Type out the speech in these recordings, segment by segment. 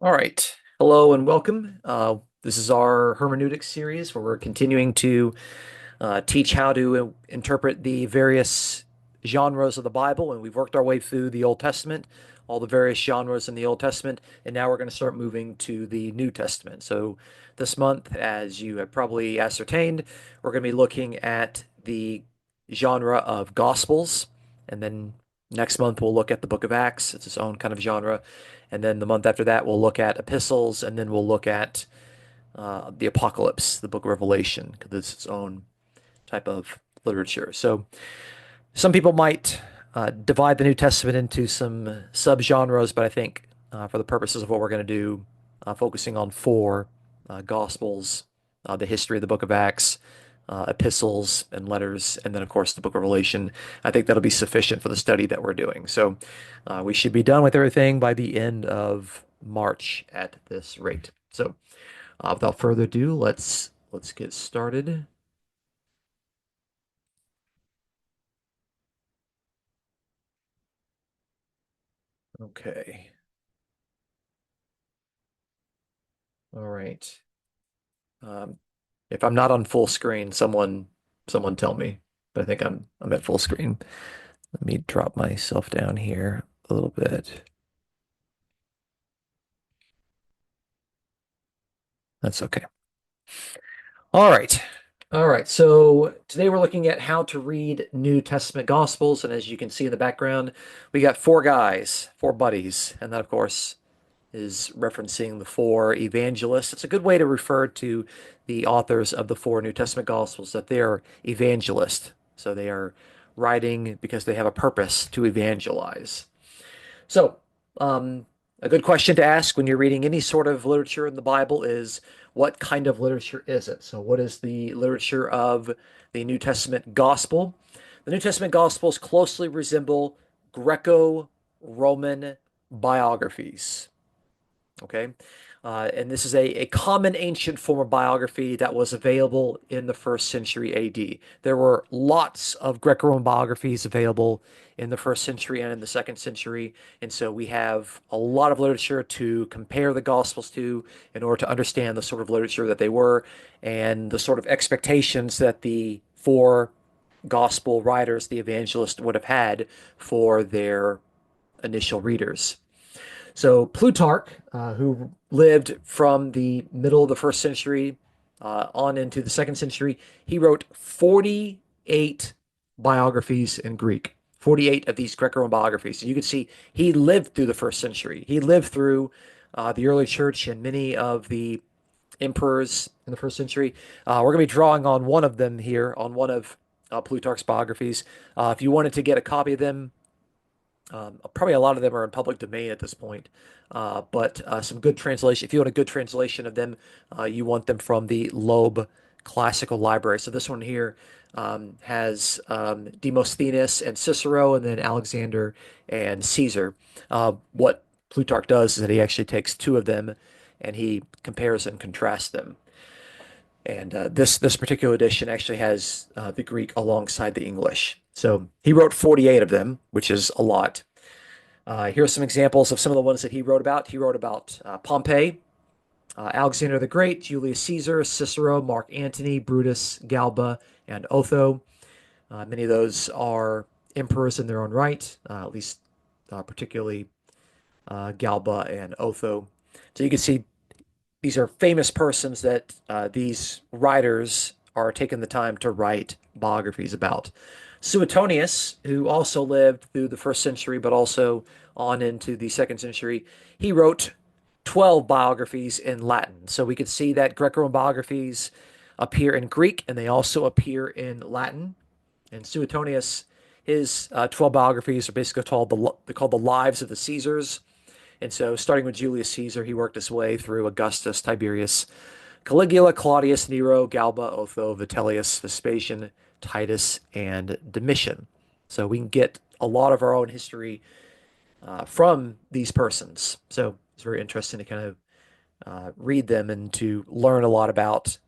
All right. Hello and welcome. This is our hermeneutics series where we're continuing to teach how to interpret the various genres of the Bible. And we've worked our way through the Old Testament, all the various genres in the Old Testament. And now we're going to start moving to the New Testament. So this month, as you have probably ascertained, we're going to be looking at the genre of Gospels. And then next month, we'll look at the Book of Acts. It's its own kind of genre. And then the month after that, we'll look at epistles, and then we'll look at the Apocalypse, the Book of Revelation, because it's its own type of literature. So some people might divide the New Testament into some subgenres, but I think for the purposes of what we're going to do, focusing on four Gospels, the history of the Book of Acts, epistles and letters, and then of course the Book of Revelation. I think that'll be sufficient for the study that we're doing. So we should be done with everything by the end of March at this rate. So without further ado, let's get started. Okay. All right. Um, if I'm not on full screen, someone tell me. But I think I'm at full screen. Let me drop myself down here a little bit. That's okay. All right. All right. So today we're looking at how to read New Testament Gospels. And as you can see in the background, we got four guys, four buddies. And that, of course, is referencing the four evangelists. It's a good way to refer to the authors of the four New Testament Gospels, that they're evangelists. So they are writing because they have a purpose to evangelize. So, um, a good question to ask when you're reading any sort of literature in the Bible is, what kind of literature is it? So, what is the literature of the New Testament Gospel? The New Testament Gospels closely resemble Greco-Roman biographies. Okay. And this is a common ancient form of biography that was available in the first century AD. There were lots of Greco-Roman biographies available in the first century and in the second century. And so we have a lot of literature to compare the Gospels to in order to understand the sort of literature that they were and the sort of expectations that the four Gospel writers, the evangelists, would have had for their initial readers. So Plutarch, who lived from the middle of the first century on into the second century, he wrote 48 biographies in Greek. 48 of these Greco-Roman biographies. So you can see he lived through the first century. He lived through the early church and many of the emperors in the first century. We're going to be drawing on one of them here, on one of Plutarch's biographies. If you wanted to get a copy of them, probably a lot of them are in public domain at this point, but some good translation. If you want a good translation of them, you want them from the Loeb Classical Library. So this one here has Demosthenes and Cicero, and then Alexander and Caesar. What Plutarch does is that he actually takes two of them and he compares and contrasts them. And this particular edition actually has the Greek alongside the English. So he wrote 48 of them, which is a lot. Here are some examples of some of the ones that he wrote about. He wrote about Pompey, Alexander the Great, Julius Caesar, Cicero, Mark Antony, Brutus, Galba, and Otho. Many of those are emperors in their own right, at least particularly Galba and Otho. So you can see these are famous persons that these writers are taking the time to write biographies about. Suetonius, who also lived through the first century but also on into the second century, he wrote 12 biographies in Latin. So we could see that Greco-Roman biographies appear in Greek and they also appear in Latin. And Suetonius, his 12 biographies are basically called the Lives of the Caesars. And so, starting with Julius Caesar, he worked his way through Augustus, Tiberius, Caligula, Claudius, Nero, Galba, Otho, Vitellius, Vespasian, Titus, and Domitian. So we can get a lot of our own history from these persons. So it's very interesting to kind of read them and to learn a lot about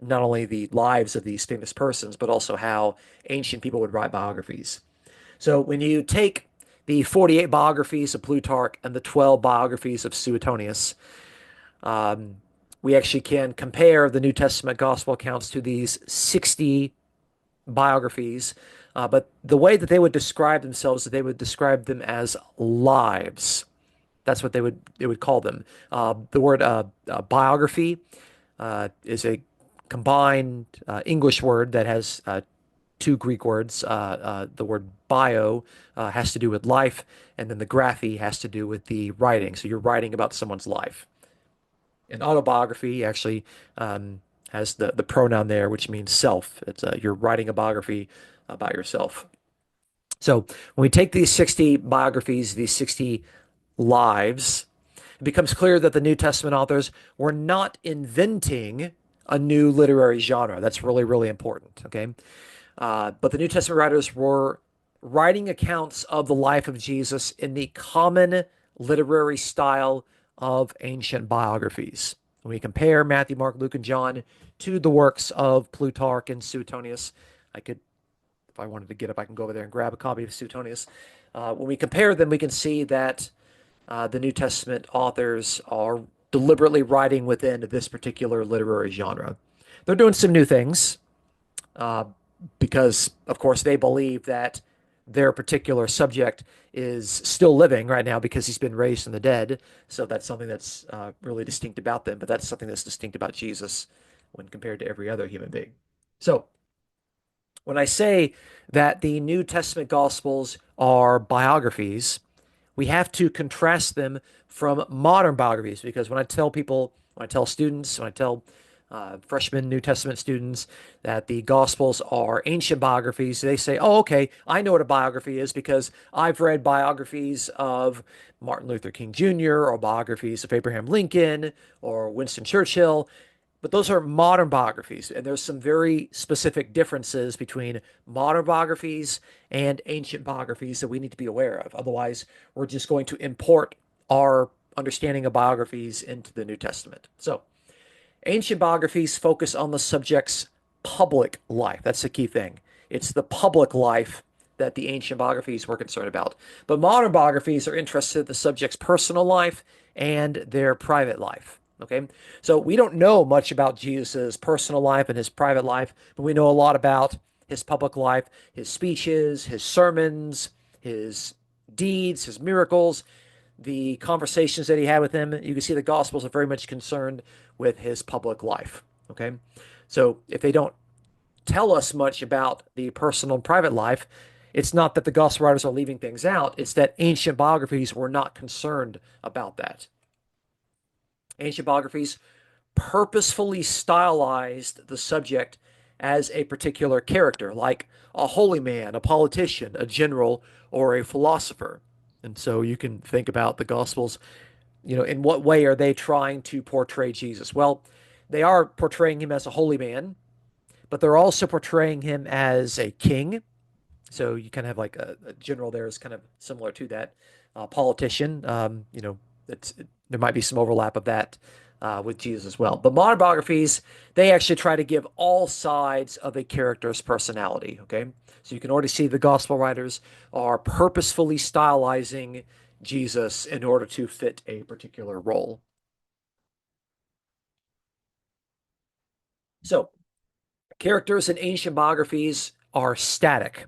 not only the lives of these famous persons, but also how ancient people would write biographies. So when you take the 48 biographies of Plutarch and the 12 biographies of Suetonius. Um, we actually can compare the New Testament gospel accounts to these 60 biographies, but the way that they would describe themselves, they would describe them as lives. That's what they would call them. The word biography is a combined English word that has two Greek words. The word bio has to do with life, and then the graphy has to do with the writing. So you're writing about someone's life. An autobiography actually has the pronoun there, which means self. It's you're writing a biography about yourself. So when we take these 60 biographies, these 60 lives, it becomes clear that the New Testament authors were not inventing a new literary genre. That's really, really important. Okay. But the New Testament writers were writing accounts of the life of Jesus in the common literary style of ancient biographies. When we compare Matthew, Mark, Luke, and John to the works of Plutarch and Suetonius, I could, if I wanted to get up, I can go over there and grab a copy of Suetonius. When we compare them, we can see that the New Testament authors are deliberately writing within this particular literary genre. They're doing some new things uh, because, of course, they believe that their particular subject is still living right now because he's been raised from the dead. So that's something that's really distinct about them, but that's something that's distinct about Jesus when compared to every other human being. So when I say that the New Testament Gospels are biographies, we have to contrast them from modern biographies because when I tell people, when I tell students, when I tell freshman New Testament students that the Gospels are ancient biographies, they say, oh, okay, I know what a biography is because I've read biographies of Martin Luther King Jr. or biographies of Abraham Lincoln or Winston Churchill. But those are modern biographies, and there's some very specific differences between modern biographies and ancient biographies that we need to be aware of. Otherwise, we're just going to import our understanding of biographies into the New Testament. So, ancient biographies focus on the subject's public life. That's the key thing. It's the public life that the ancient biographies were concerned about. But modern biographies are interested in the subject's personal life and their private life. Okay, so we don't know much about Jesus's personal life and his private life, but we know a lot about his public life, his speeches, his sermons, his deeds, his miracles, the conversations that he had with him. You can see the Gospels are very much concerned with his public life. Okay, so if they don't tell us much about the personal and private life, it's not that the Gospel writers are leaving things out, it's that ancient biographies were not concerned about that. Ancient biographies purposefully stylized the subject as a particular character, like a holy man, a politician, a general, or a philosopher. And so you can think about the Gospels, in what way are they trying to portray Jesus? Well, they are portraying him as a holy man, but they're also portraying him as a king. So you kind of have like a general there is kind of similar to that politician. There might be some overlap of that with Jesus as well. But modern biographies, they actually try to give all sides of a character's personality. Okay, so you can already see the gospel writers are purposefully stylizing Jesus in order to fit a particular role. So characters in ancient biographies are static,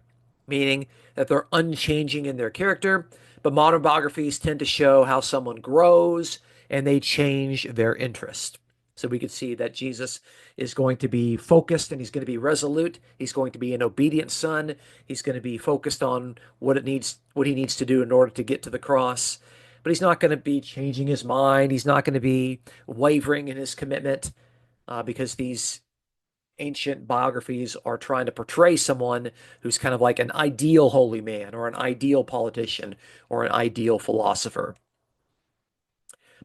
meaning that they're unchanging in their character, but modern biographies tend to show how someone grows and they change their interest. So we could see that Jesus is going to be focused and he's going to be resolute. He's going to be an obedient son. He's going to be focused on what he needs to do in order to get to the cross. But he's not going to be changing his mind. He's not going to be wavering in his commitment because these ancient biographies are trying to portray someone who's kind of like an ideal holy man or an ideal politician or an ideal philosopher.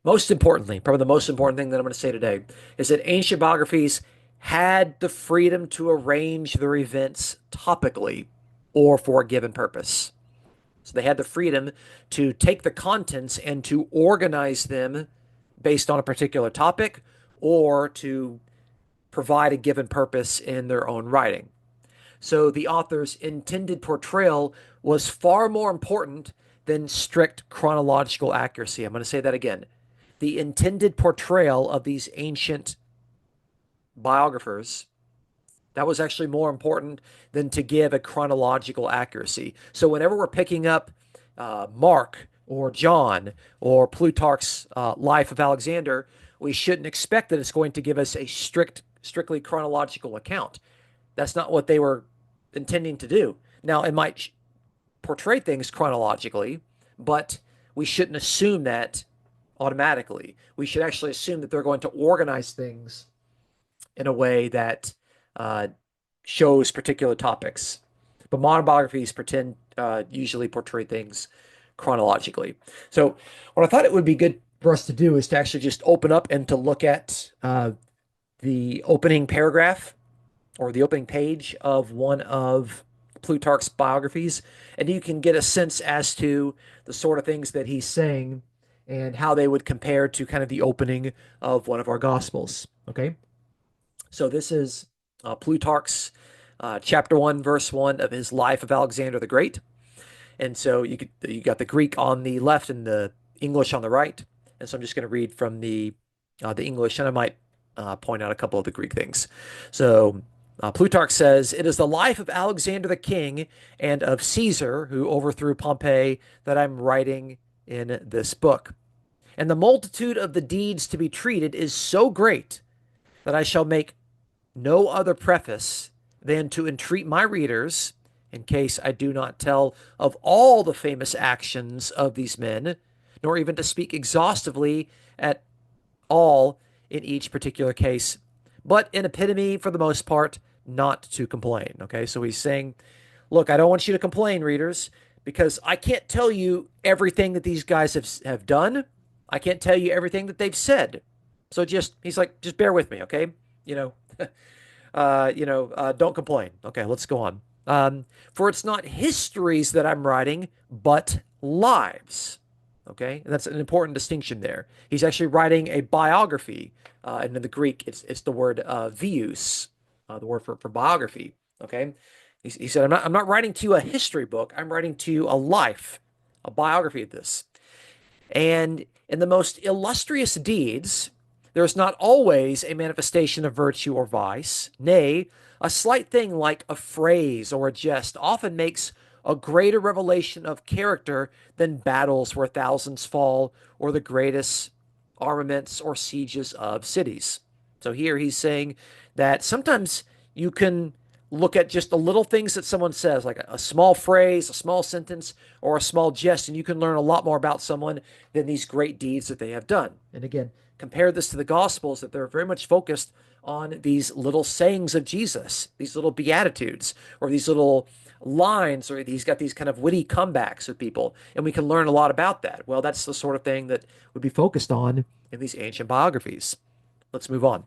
Most importantly, probably the most important thing that I'm going to say today is that ancient biographies had the freedom to arrange their events topically or for a given purpose. So they had the freedom to take the contents and to organize them based on a particular topic or to provide a given purpose in their own writing. So the author's intended portrayal was far more important than strict chronological accuracy. I'm going to say that again. The intended portrayal of these ancient biographers, that was actually more important than to give a chronological accuracy. So whenever we're picking up Mark or John or Plutarch's Life of Alexander, we shouldn't expect that it's going to give us a strictly chronological account. That's not what they were intending to do. Now, it might portray things chronologically, but we shouldn't assume that automatically. We should actually assume that they're going to organize things in a way that uh, shows particular topics. But modern biographies pretend usually portray things chronologically. So, what I thought it would be good for us to do is to actually just open up and to look at the opening paragraph or the opening page of one of Plutarch's biographies, and you can get a sense as to the sort of things that he's saying and how they would compare to kind of the opening of one of our gospels. Okay, so this is Plutarch's chapter 1, verse 1 of his Life of Alexander the Great. And so you got the Greek on the left and the English on the right. And so I'm just going to read from the English, and I might point out a couple of the Greek things. So Plutarch says, "It is the life of Alexander the king and of Caesar, who overthrew Pompey, that I'm writing in this book. And the multitude of the deeds to be treated is so great that I shall make no other preface than to entreat my readers, in case I do not tell of all the famous actions of these men, nor even to speak exhaustively at all in each particular case, but in epitome, for the most part, not to complain." Okay, so he's saying, look, I don't want you to complain, readers, because I can't tell you everything that these guys have done. I can't tell you everything that they've said. So he's like, just bear with me, okay? You know, don't complain. Okay, let's go on. For it's not histories that I'm writing, but lives. Okay, and that's an important distinction there. He's actually writing a biography, and in the Greek, it's the word vius, the word for biography. Okay, he said, I'm not writing to you a history book. I'm writing to you a life, a biography of this. And in the most illustrious deeds, there is not always a manifestation of virtue or vice. Nay, a slight thing like a phrase or a jest often makes a greater revelation of character than battles where thousands fall or the greatest armaments or sieges of cities. So here he's saying that sometimes you can look at just the little things that someone says, like a small phrase, a small sentence, or a small jest, and you can learn a lot more about someone than these great deeds that they have done. And again, compare this to the Gospels, that they're very much focused on these little sayings of Jesus, these little beatitudes, or these little lines, or he's got these kind of witty comebacks with people, and we can learn a lot about that. Well, that's the sort of thing that would be focused on in these ancient biographies. Let's move on.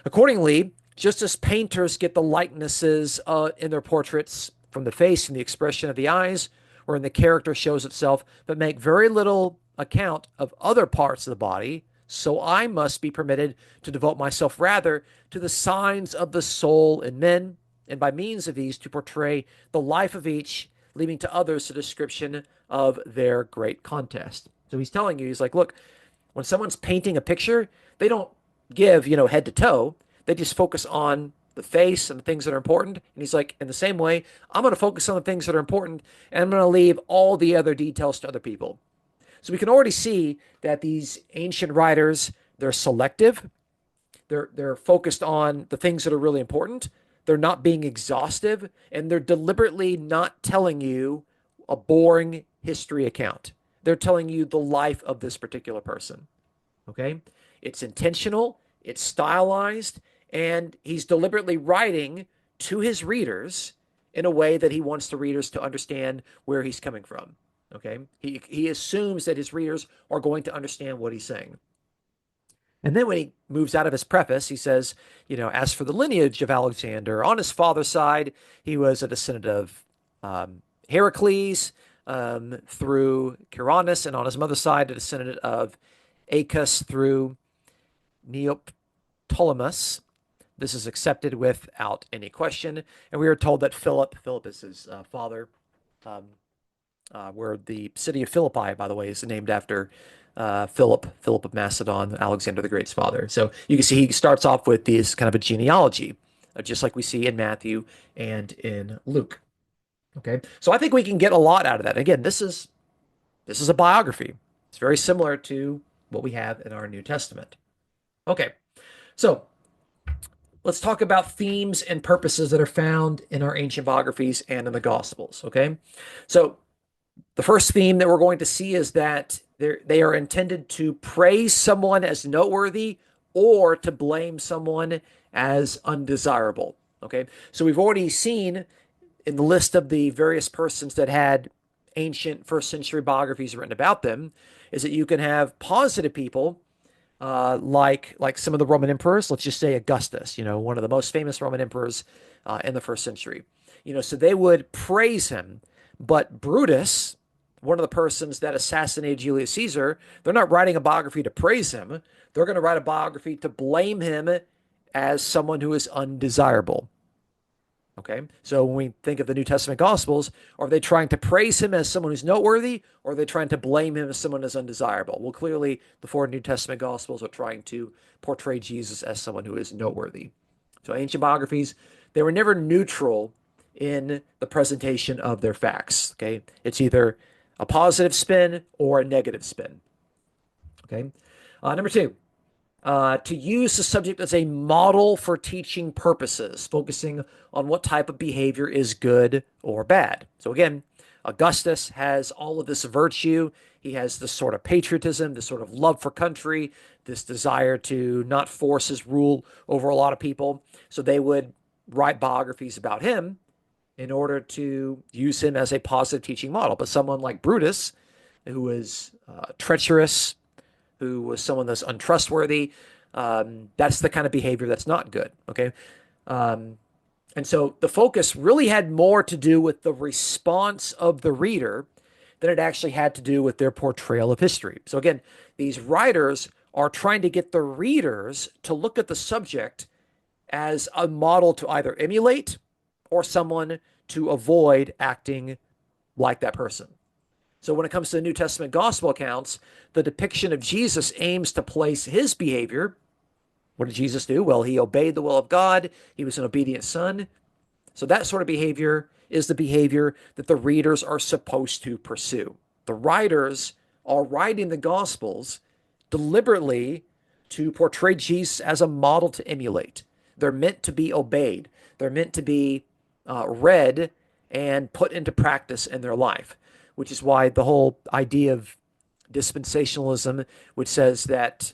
Accordingly, just as painters get the likenesses in their portraits from the face and the expression of the eyes, wherein the character shows itself, but make very little account of other parts of the body, so I must be permitted to devote myself rather to the signs of the soul in men, and by means of these to portray the life of each, leaving to others the description of their great contest. So he's telling you, he's like, look, when someone's painting a picture, they don't give, head to toe. They just focus on the face and the things that are important. And he's like, in the same way, I'm going to focus on the things that are important, and I'm going to leave all the other details to other people. So we can already see that these ancient writers, they're selective. They're focused on the things that are really important. They're not being exhaustive, and they're deliberately not telling you a boring history account. They're telling you the life of this particular person. Okay? It's intentional, it's stylized, and he's deliberately writing to his readers in a way that he wants the readers to understand where he's coming from. Okay? He assumes that his readers are going to understand what he's saying. And then when he moves out of his preface, he says, as for the lineage of Alexander, on his father's side, he was a descendant of Heracles through Chironus, and on his mother's side, a descendant of Acus through Neoptolemus. This is accepted without any question. And we are told that Philip is his father, where the city of Philippi, by the way, is named after Philip of Macedon, Alexander the Great's father. So you can see he starts off with this kind of a genealogy, just like we see in Matthew and in Luke. Okay, so I think we can get a lot out of that. Again, this is a biography. It's very similar to what we have in our New Testament. Okay, so let's talk about themes and purposes that are found in our ancient biographies and in the Gospels. Okay, so the first theme that we're going to see is that they are intended to praise someone as noteworthy or to blame someone as undesirable. Okay, so we've already seen in the list of the various persons that had ancient first century biographies written about them is that you can have positive people like some of the Roman emperors. Let's just say Augustus, one of the most famous Roman emperors in the first century. So they would praise him, but Brutus, one of the persons that assassinated Julius Caesar, they're not writing a biography to praise him. They're going to write a biography to blame him as someone who is undesirable. Okay, so when we think of the New Testament Gospels, are they trying to praise him as someone who's noteworthy, or are they trying to blame him as someone who's undesirable? Well, clearly, the four New Testament Gospels are trying to portray Jesus as someone who is noteworthy. So, ancient biographies, they were never neutral in the presentation of their facts. Okay, it's either a positive spin or a negative spin. Okay, number two, to use the subject as a model for teaching purposes, focusing on what type of behavior is good or bad. So again, Augustus has all of this virtue. He has this sort of patriotism, this sort of love for country, this desire to not force his rule over a lot of people. So they would write biographies about him in order to use him as a positive teaching model. But someone like Brutus, who was treacherous, who was someone that's untrustworthy. That's the kind of behavior that's not good. Okay. And so the focus really had more to do with the response of the reader than it actually had to do with their portrayal of history. So again, these writers are trying to get the readers to look at the subject as a model to either emulate or someone to avoid acting like that person. So when it comes to the New Testament gospel accounts, the depiction of Jesus aims to place his behavior. What did Jesus do? Well, he obeyed the will of God. He was an obedient son. So that sort of behavior is the behavior that the readers are supposed to pursue. The writers are writing the gospels deliberately to portray Jesus as a model to emulate. They're meant to be obeyed. They're meant to be read and put into practice in their life, which is why the whole idea of dispensationalism, which says that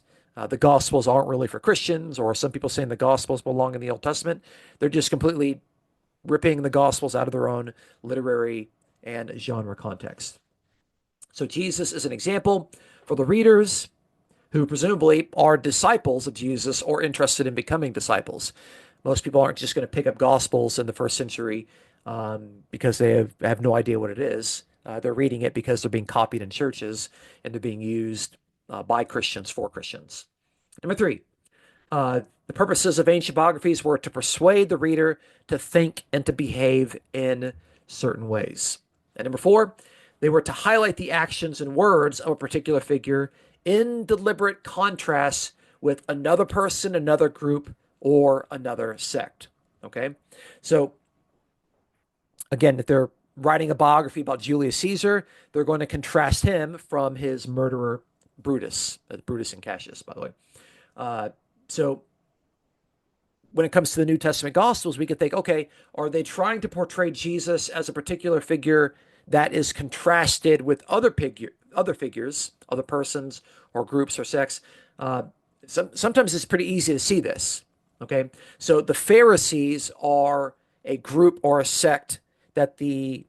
the Gospels aren't really for Christians, or some people saying the Gospels belong in the Old Testament, they're just completely ripping the Gospels out of their own literary and genre context. So Jesus is an example for the readers who presumably are disciples of Jesus or interested in becoming disciples. Most people aren't just going to pick up Gospels in the first century because they have no idea what it is. They're reading it because they're being copied in churches and they're being used by Christians for Christians. Number three, the purposes of ancient biographies were to persuade the reader to think and to behave in certain ways. And number four, they were to highlight the actions and words of a particular figure in deliberate contrast with another person, another group, or another sect. Okay? So, again, if they're writing a biography about Julius Caesar, they're going to contrast him from his murderer, Brutus. Brutus and Cassius, by the way. So when it comes to the New Testament Gospels, we could think, okay, are they trying to portray Jesus as a particular figure that is contrasted with other figures, other persons or groups or sects? Sometimes it's pretty easy to see this. Okay, so the Pharisees are a group or a sect that the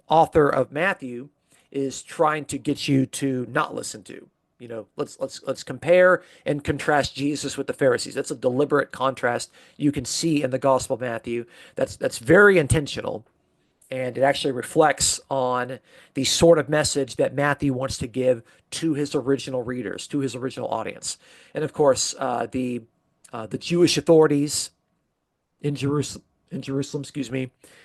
author of Matthew is trying to get you to not listen to. Let's compare and contrast Jesus with the Pharisees. That's a deliberate contrast you can see in the Gospel of Matthew. That's very intentional, and it actually reflects on the sort of message that Matthew wants to give to his original readers, to his original audience. And of course, the Jewish authorities in Jerusalem,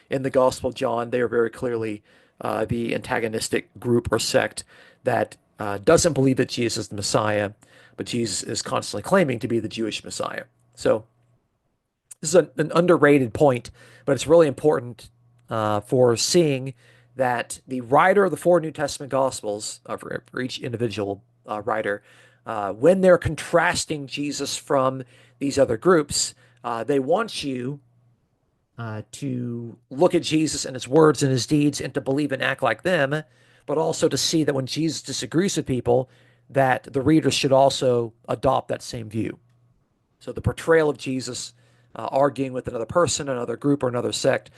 in the Gospel of John, they are very clearly the antagonistic group or sect that doesn't believe that Jesus is the Messiah, but Jesus is constantly claiming to be the Jewish Messiah. So this is an underrated point, but it's really important for seeing that the writer of the four New Testament Gospels, for each individual writer, when they're contrasting Jesus from these other groups, they want you to look at Jesus and his words and his deeds and to believe and act like them, but also to see that when Jesus disagrees with people, that the readers should also adopt that same view. So the portrayal of Jesus arguing with another person, another group, or another sect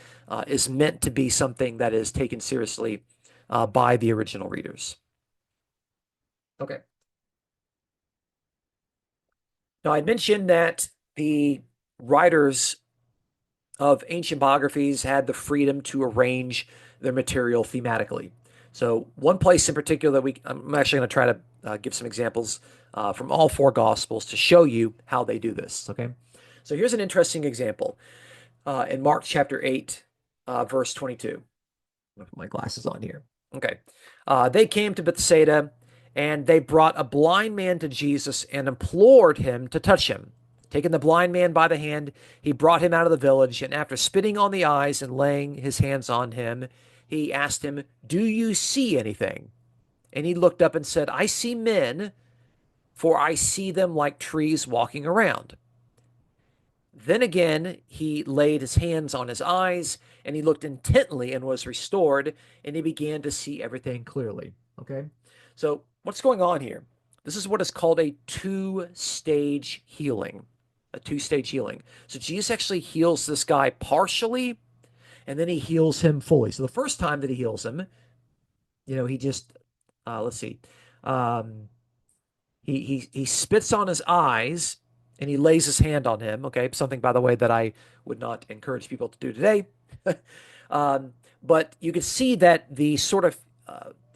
is meant to be something that is taken seriously by the original readers. Okay. Now, I mentioned that the writers of ancient biographies had the freedom to arrange their material thematically. So, one place in particular that I'm actually going to try to give some examples from all four Gospels to show you how they do this. Okay. So, here's an interesting example in Mark chapter 8, verse 22. I'll put my glasses on here. Okay. They came to Bethsaida and they brought a blind man to Jesus and implored him to touch him. Taking the blind man by the hand, he brought him out of the village, and after spitting on the eyes and laying his hands on him, he asked him, "Do you see anything?" And he looked up and said, "I see men, for I see them like trees walking around." Then again, he laid his hands on his eyes, and he looked intently and was restored, and he began to see everything clearly. Okay? So, what's going on here? This is what is called a two-stage healing. A two-stage healing. So, Jesus actually heals this guy partially, and then he heals him fully. So, the first time that he heals him, he just, let's see, um, he spits on his eyes and he lays his hand on him. Okay, something by the way that I would not encourage people to do today. um, but you can see that the sort of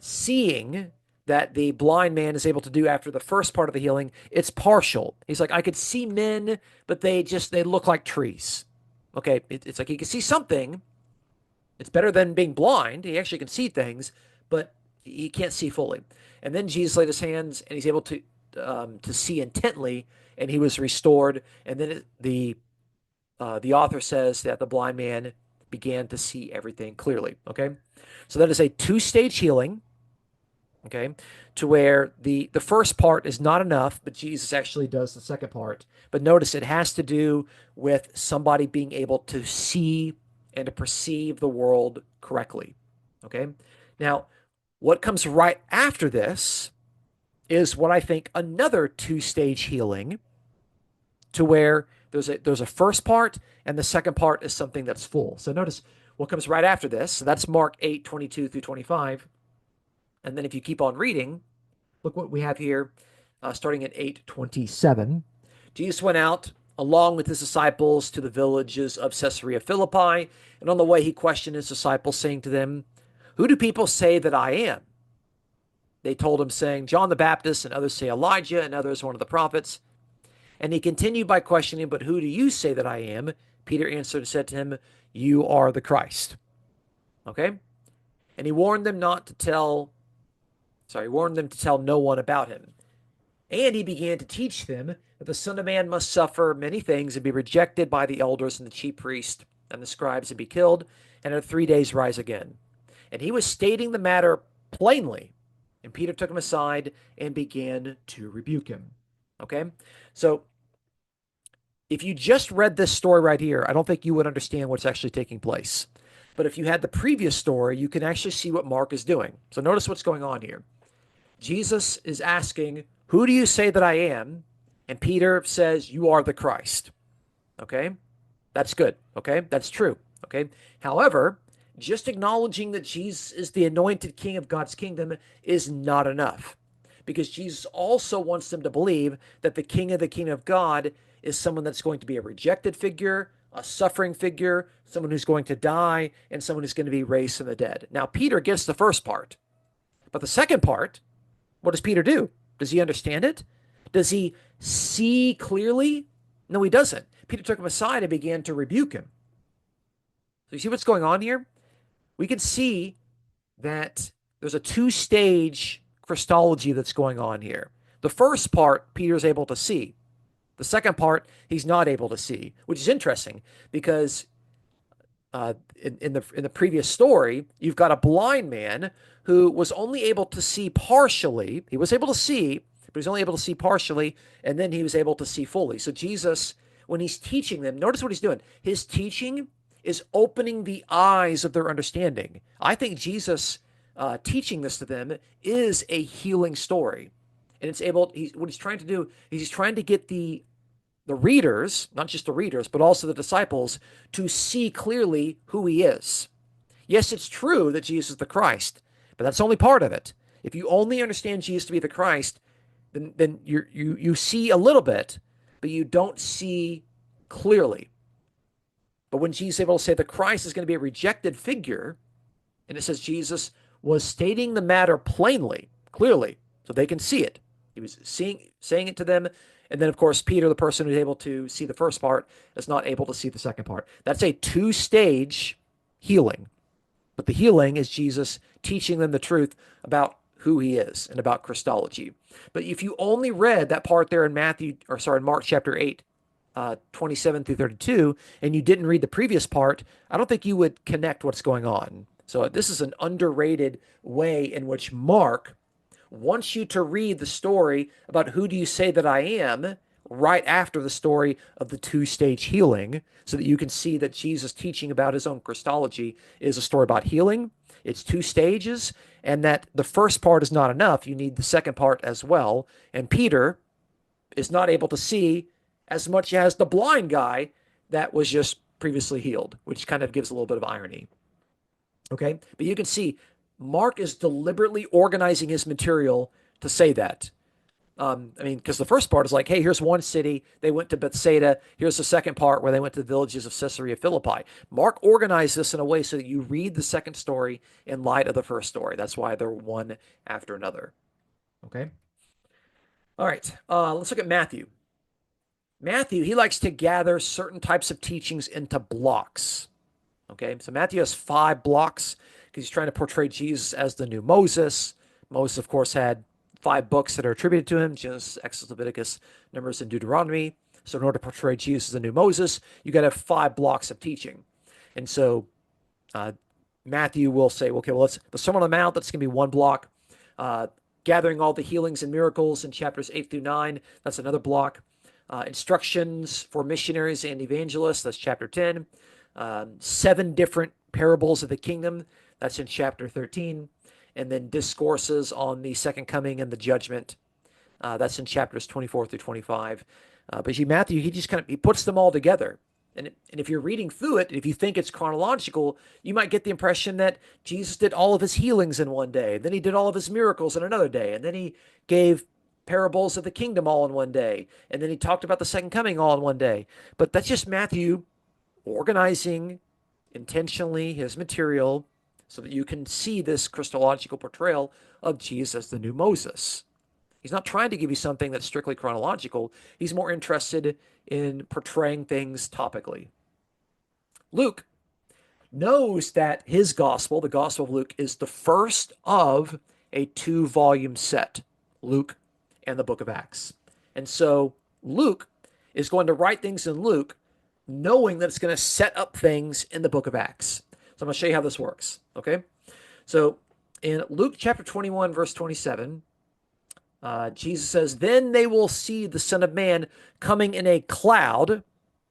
seeing that the blind man is able to do after the first part of the healing, it's partial. He's like, I could see men, but they look like trees. Okay, it's like he can see something. It's better than being blind. He actually can see things, but he can't see fully. And then Jesus laid his hands, and he's able to see intently, and he was restored. And then the author says that the blind man began to see everything clearly. Okay, so that is a two-stage healing. Okay, to where the first part is not enough, but Jesus actually does the second part. But notice it has to do with somebody being able to see and to perceive the world correctly. Okay, now what comes right after this is what I think another two-stage healing, to where there's a first part and the second part is something that's full. So notice what comes right after this. So that's Mark 8:22 through 25. And then if you keep on reading, look what we have here, starting at 8:27. Jesus went out along with his disciples to the villages of Caesarea Philippi, and on the way he questioned his disciples, saying to them, "Who do people say that I am?" They told him, saying, "John the Baptist, and others say Elijah, and others one of the prophets." And he continued by questioning, "But who do you say that I am?" Peter answered and said to him, "You are the Christ." Okay? And he warned them warned them to tell no one about him. And he began to teach them that the Son of Man must suffer many things and be rejected by the elders and the chief priests and the scribes and be killed, and in 3 days rise again. And he was stating the matter plainly. And Peter took him aside and began to rebuke him. Okay? So if you just read this story right here, I don't think you would understand what's actually taking place. But if you had the previous story, you can actually see what Mark is doing. So notice what's going on here. Jesus is asking, "Who do you say that I am?" And Peter says, "You are the Christ." Okay? That's good. Okay? That's true. Okay? However, just acknowledging that Jesus is the anointed king of God's kingdom is not enough. Because Jesus also wants them to believe that the king of the kingdom of God is someone that's going to be a rejected figure, a suffering figure, someone who's going to die, and someone who's going to be raised from the dead. Now, Peter gets the first part. But the second part, what does Peter do? Does he understand it? Does he see clearly? No, he doesn't. Peter took him aside and began to rebuke him. So you see what's going on here? We can see that there's a two-stage Christology that's going on here. The first part, Peter's able to see. The second part, he's not able to see, which is interesting because in the previous story, you've got a blind man who was only able to see partially. He was able to see, but he was only able to see partially, and then he was able to see fully. So Jesus, when he's teaching them, notice what he's doing. His teaching is opening the eyes of their understanding. I think Jesus teaching this to them is a healing story, and it's able. What he's trying to do is he's trying to get the readers, not just the readers, but also the disciples, to see clearly who he is. Yes, it's true that Jesus is the Christ, but that's only part of it. If you only understand Jesus to be the Christ, then you see a little bit, but you don't see clearly. But when Jesus is able to say the Christ is going to be a rejected figure, and it says Jesus was stating the matter plainly, clearly, so they can see it. He was saying it to them. And then, of course, Peter, the person who's able to see the first part, is not able to see the second part. That's a two-stage healing. But the healing is Jesus teaching them the truth about who he is and about Christology. But if you only read that part there in Mark chapter 8, 27 through 32, and you didn't read the previous part, I don't think you would connect what's going on. So this is an underrated way in which Mark wants you to read the story about who do you say that I am right after the story of the two-stage healing, so that you can see that Jesus teaching about his own Christology is a story about healing. It's two stages, and that the first part is not enough. You need the second part as well. And Peter is not able to see as much as the blind guy that was just previously healed, which kind of gives a little bit of irony. Okay, but you can see Mark is deliberately organizing his material to say that. Because the first part is like, hey, here's one city. They went to Bethsaida. Here's the second part where they went to the villages of Caesarea Philippi. Mark organized this in a way so that you read the second story in light of the first story. That's why they're one after another. Okay. All right. Let's look at Matthew. Matthew, he likes to gather certain types of teachings into blocks. Okay. So Matthew has 5 blocks because he's trying to portray Jesus as the new Moses. Moses, of course, had 5 books that are attributed to him: Genesis, Exodus, Leviticus, Numbers, and Deuteronomy. So in order to portray Jesus as the new Moses, you got to have 5 blocks of teaching. And so Matthew will say, okay, well, the Sermon on the Mount, that's going to be one block. Gathering all the healings and miracles in chapters 8 through 9, that's another block. Instructions for missionaries and evangelists, that's chapter 10. 7 different parables of the kingdom, that's in chapter 13. And then discourses on the second coming and the judgment, that's in chapters 24 through 25. But Matthew, he just he puts them all together. And if you're reading through it, if you think it's chronological, you might get the impression that Jesus did all of his healings in one day. Then he did all of his miracles in another day. And then he gave parables of the kingdom all in one day. And then he talked about the second coming all in one day. But that's just Matthew organizing intentionally his material so that you can see this Christological portrayal of Jesus as the new Moses. He's not trying to give you something that's strictly chronological. He's more interested in portraying things topically. Luke knows that his gospel, the Gospel of Luke, is the first of a 2-volume set, Luke and the book of Acts. And so Luke is going to write things in Luke knowing that it's going to set up things in the book of Acts. So I'm going to show you how this works, okay? So in Luke chapter 21, verse 27, Jesus says, then they will see the Son of Man coming in a cloud,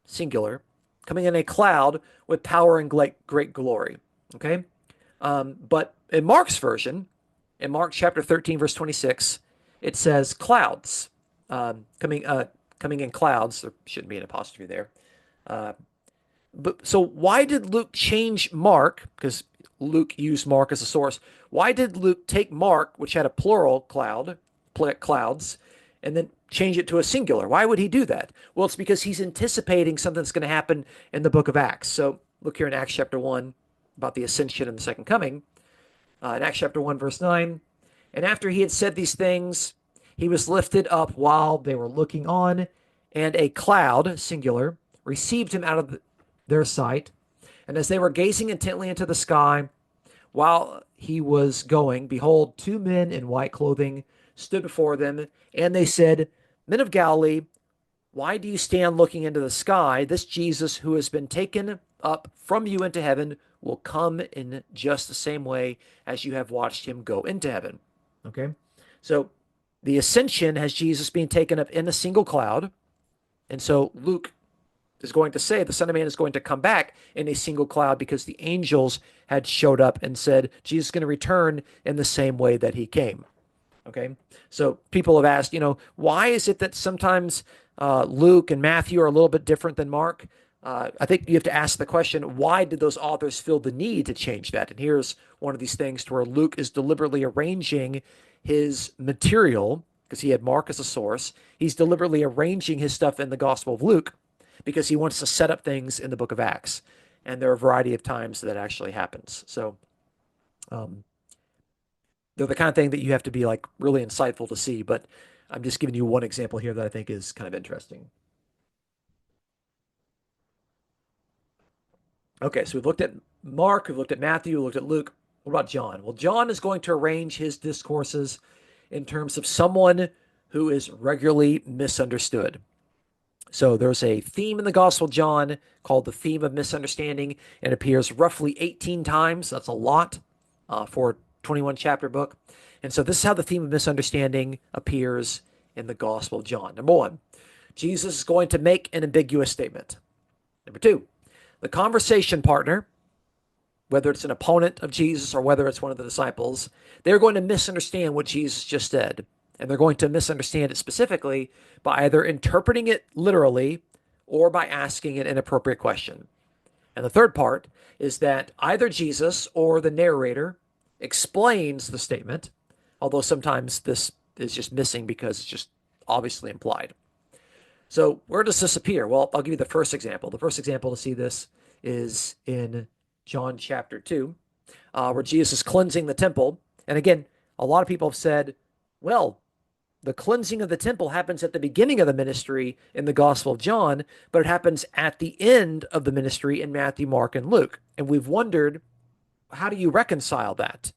singular, coming in a cloud with power and great glory, okay? But in Mark's version, in Mark chapter 13, verse 26, it says clouds, coming in clouds. There shouldn't be an apostrophe there. But so why did Luke change Mark? Because Luke used Mark as a source. Why did Luke take Mark, which had a plural clouds, and then change it to a singular? Why would he do that? Well, it's because he's anticipating something that's going to happen in the book of Acts. So look here in Acts chapter 1 about the ascension and the second coming. In Acts chapter 1, verse 9, and after he had said these things, he was lifted up while they were looking on, and a cloud, singular, received him out of their sight. And as they were gazing intently into the sky, While he was going, behold, two men in white clothing stood before them, and they said, Men of Galilee, why do you stand looking into the sky? This Jesus who has been taken up from you into heaven will come in just the same way as you have watched him go into heaven. Okay? So the ascension has Jesus being taken up in a single cloud. And so Luke is going to say the Son of Man is going to come back in a single cloud because the angels had showed up and said Jesus is going to return in the same way that he came. Okay. So people have asked, why is it that sometimes Luke and Matthew are a little bit different than Mark? I think you have to ask the question, why did those authors feel the need to change that? And here's one of these things to where Luke is deliberately arranging his material because he had Mark as a source. He's deliberately arranging his stuff in the Gospel of Luke because he wants to set up things in the book of Acts. And there are a variety of times that actually happens. So um, they're the kind of thing that you have to be like really insightful to see. But I'm just giving you one example here that I think is kind of interesting. Okay, so we've looked at Mark, we've looked at Matthew, we've looked at Luke. What about John? Well, John is going to arrange his discourses in terms of someone who is regularly misunderstood. So there's a theme in the Gospel of John called the theme of misunderstanding. It appears roughly 18 times. That's a lot for a 21 chapter book. And so this is how the theme of misunderstanding appears in the Gospel of John. Number one, Jesus is going to make an ambiguous statement. Number two, the conversation partner, whether it's an opponent of Jesus or whether it's one of the disciples, they're going to misunderstand what Jesus just said. And they're going to misunderstand it specifically by either interpreting it literally or by asking an inappropriate question. And the third part is that either Jesus or the narrator explains the statement, although sometimes this is just missing because it's just obviously implied. So where does this appear? Well, I'll give you the first example. The first example to see this is in John chapter 2, where Jesus is cleansing the temple. And again, a lot of people have said, well, the cleansing of the temple happens at the beginning of the ministry in the Gospel of John, but it happens at the end of the ministry in Matthew, Mark, and Luke. And we've wondered, how do you reconcile that?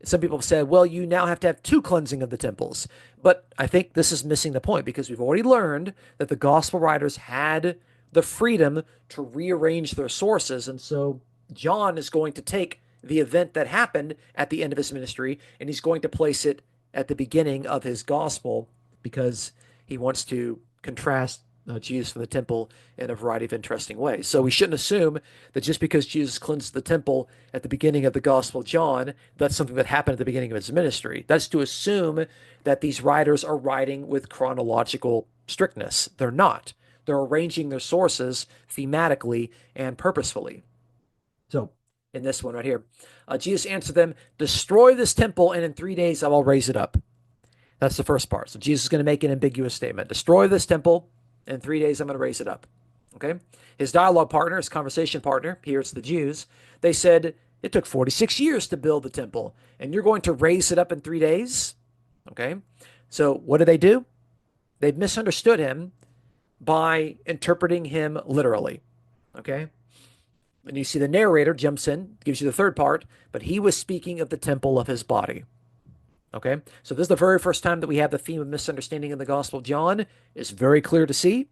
Some people have said, well, you now have to have two cleansing of the temples. But I think this is missing the point because we've already learned that the gospel writers had the freedom to rearrange their sources. And so John is going to take the event that happened at the end of his ministry and he's going to place it at the beginning of his gospel because he wants to contrast Jesus from the temple in a variety of interesting ways. So we shouldn't assume that just because Jesus cleansed the temple at the beginning of the Gospel of John, that's something that happened at the beginning of his ministry. That's to assume that these writers are writing with chronological strictness. They're not. They're arranging their sources thematically and purposefully. So in this one right here, Jesus answered them, destroy this temple, and in 3 days I will raise it up. That's the first part. So Jesus is going to make an ambiguous statement. Destroy this temple. In 3 days, I'm going to raise it up. Okay. His dialogue partner, his conversation partner, here it's the Jews, they said, it took 46 years to build the temple, and you're going to raise it up in 3 days? Okay. So what do? They've misunderstood him by interpreting him literally. Okay. And you see the narrator jumps in, gives you the third part, but he was speaking of the temple of his body. Okay, so this is the very first time that we have the theme of misunderstanding in the Gospel of John. It's very clear to see.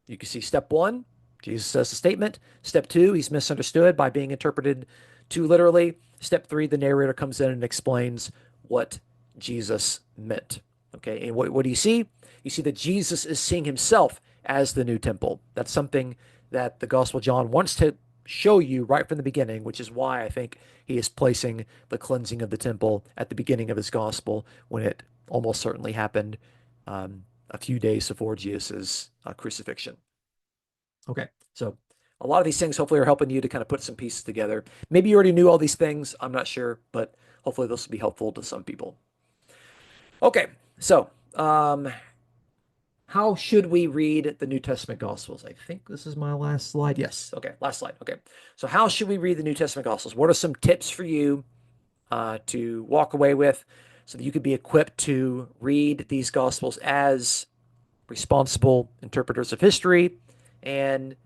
You can see step one, Jesus says the statement. Step two, he's misunderstood by being interpreted too literally. Step three, the narrator comes in and explains what Jesus meant. Okay, and what do you see? You see that Jesus is seeing himself as the new temple. That's something that the Gospel of John wants to show you right from the beginning, which is why I think he is placing the cleansing of the temple at the beginning of his gospel when it almost certainly happened a few days before Jesus' crucifixion. Okay, so a lot of these things hopefully are helping you to kind of put some pieces together. Maybe you already knew all these things. I'm not sure, but hopefully this will be helpful to some people. Okay, so how should we read the New Testament Gospels? I think this is my last slide. Yes. Okay. Last slide. Okay. So, how should we read the New Testament Gospels? What are some tips for you to walk away with so that you could be equipped to read these Gospels as responsible interpreters of history and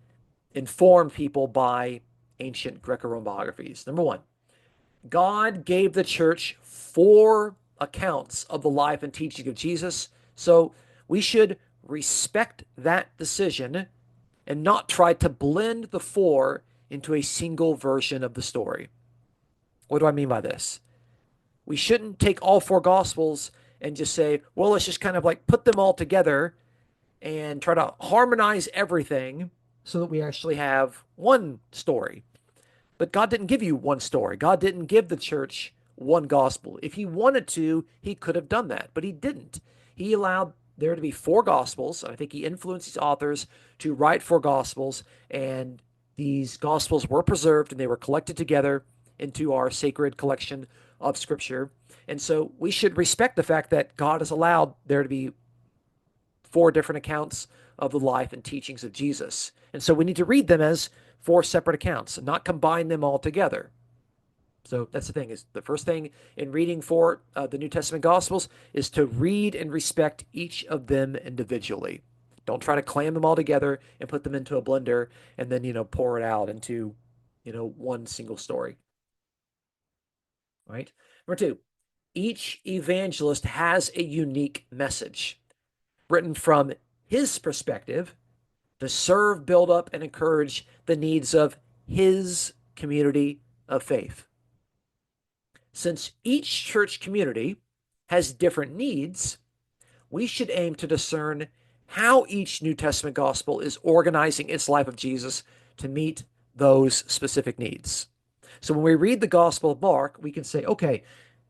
inform people by ancient Greco-Roman biographies? Number one, God gave the church four accounts of the life and teaching of Jesus. So we should respect that decision and not try to blend the four into a single version of the story. What do I mean by this? We shouldn't take all four gospels and just say, well, let's just kind of like put them all together and try to harmonize everything so that we actually have one story. But God didn't give you one story. God didn't give the church one gospel. If he wanted to, he could have done that, but he didn't. He allowed there to be four gospels. I think he influenced these authors to write four gospels, and these gospels were preserved and they were collected together into our sacred collection of scripture. And so we should respect the fact that God has allowed there to be four different accounts of the life and teachings of Jesus. And so we need to read them as four separate accounts and not combine them all together. So that's the thing, is the first thing in reading for the New Testament Gospels is to read and respect each of them individually. Don't try to clam them all together and put them into a blender and then, pour it out into, one single story. Right? Number two, each evangelist has a unique message written from his perspective to serve, build up, and encourage the needs of his community of faith. Since each church community has different needs, we should aim to discern how each New Testament gospel is organizing its life of Jesus to meet those specific needs. So when we read the Gospel of Mark, we can say, okay,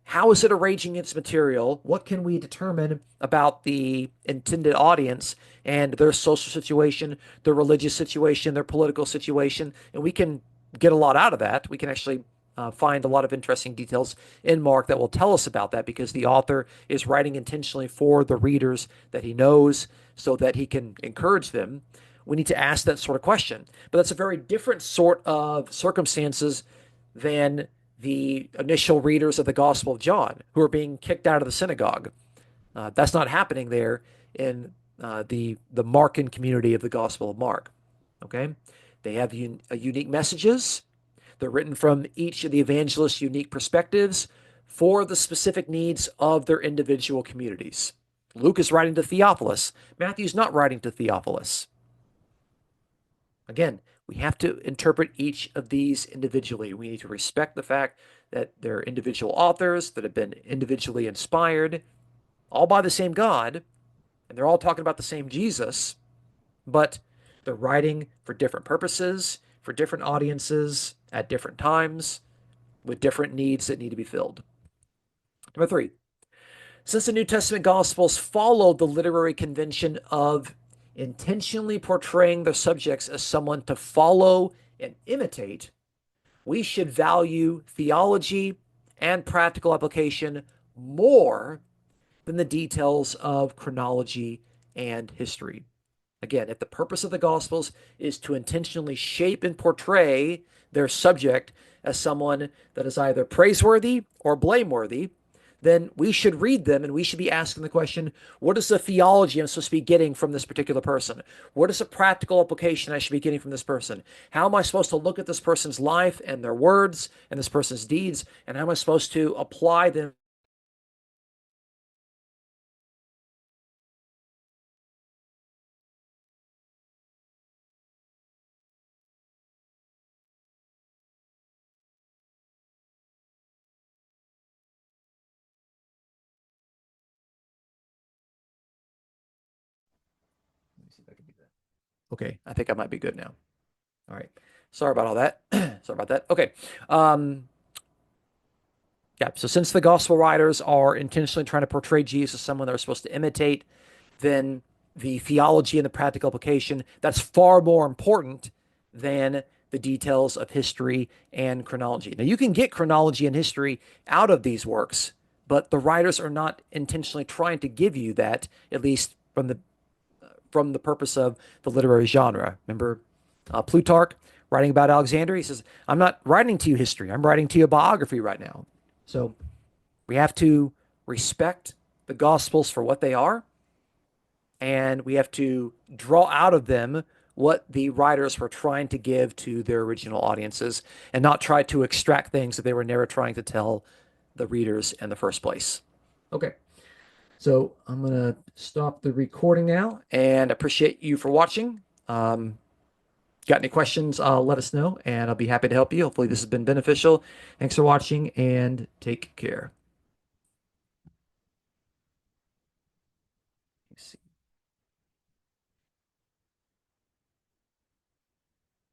how is it arranging its material? What can we determine about the intended audience and their social situation, their religious situation, their political situation? And we can get a lot out of that. We can actually find a lot of interesting details in Mark that will tell us about that because the author is writing intentionally for the readers that he knows so that he can encourage them. We need to ask that sort of question. But that's a very different sort of circumstances than the initial readers of the Gospel of John who are being kicked out of the synagogue. That's not happening there in the Markan community of the Gospel of Mark. Okay, they have unique messages. They're written from each of the evangelists' unique perspectives for the specific needs of their individual communities. Luke is writing to Theophilus. Matthew's not writing to Theophilus. Again, we have to interpret each of these individually. We need to respect the fact that they're individual authors that have been individually inspired, all by the same God, and they're all talking about the same Jesus, but they're writing for different purposes, for different audiences, at different times, with different needs that need to be filled. Number three, since the New Testament Gospels follow the literary convention of intentionally portraying their subjects as someone to follow and imitate, we should value theology and practical application more than the details of chronology and history. Again, if the purpose of the Gospels is to intentionally shape and portray their subject as someone that is either praiseworthy or blameworthy, then we should read them and we should be asking the question, what is the theology I'm supposed to be getting from this particular person? What is the practical application I should be getting from this person? How am I supposed to look at this person's life and their words and this person's deeds? And how am I supposed to apply them? Let me see if I can do that. Okay, I think I might be good now. All right. Sorry about all that. Sorry about that. Okay. Um, yeah. So since the gospel writers are intentionally trying to portray Jesus as someone they're supposed to imitate, then the theology and the practical application, that's far more important than the details of history and chronology. Now, you can get chronology and history out of these works, but the writers are not intentionally trying to give you that, at least from the purpose of the literary genre. Remember Plutarch writing about Alexander? He says, I'm not writing to you history, I'm writing to you a biography right now. So we have to respect the Gospels for what they are, and we have to draw out of them what the writers were trying to give to their original audiences and not try to extract things that they were never trying to tell the readers in the first place. Okay, so I'm going to stop the recording now and appreciate you for watching. Got any questions? Let us know and I'll be happy to help you. Hopefully, this has been beneficial. Thanks for watching and take care. Let's see.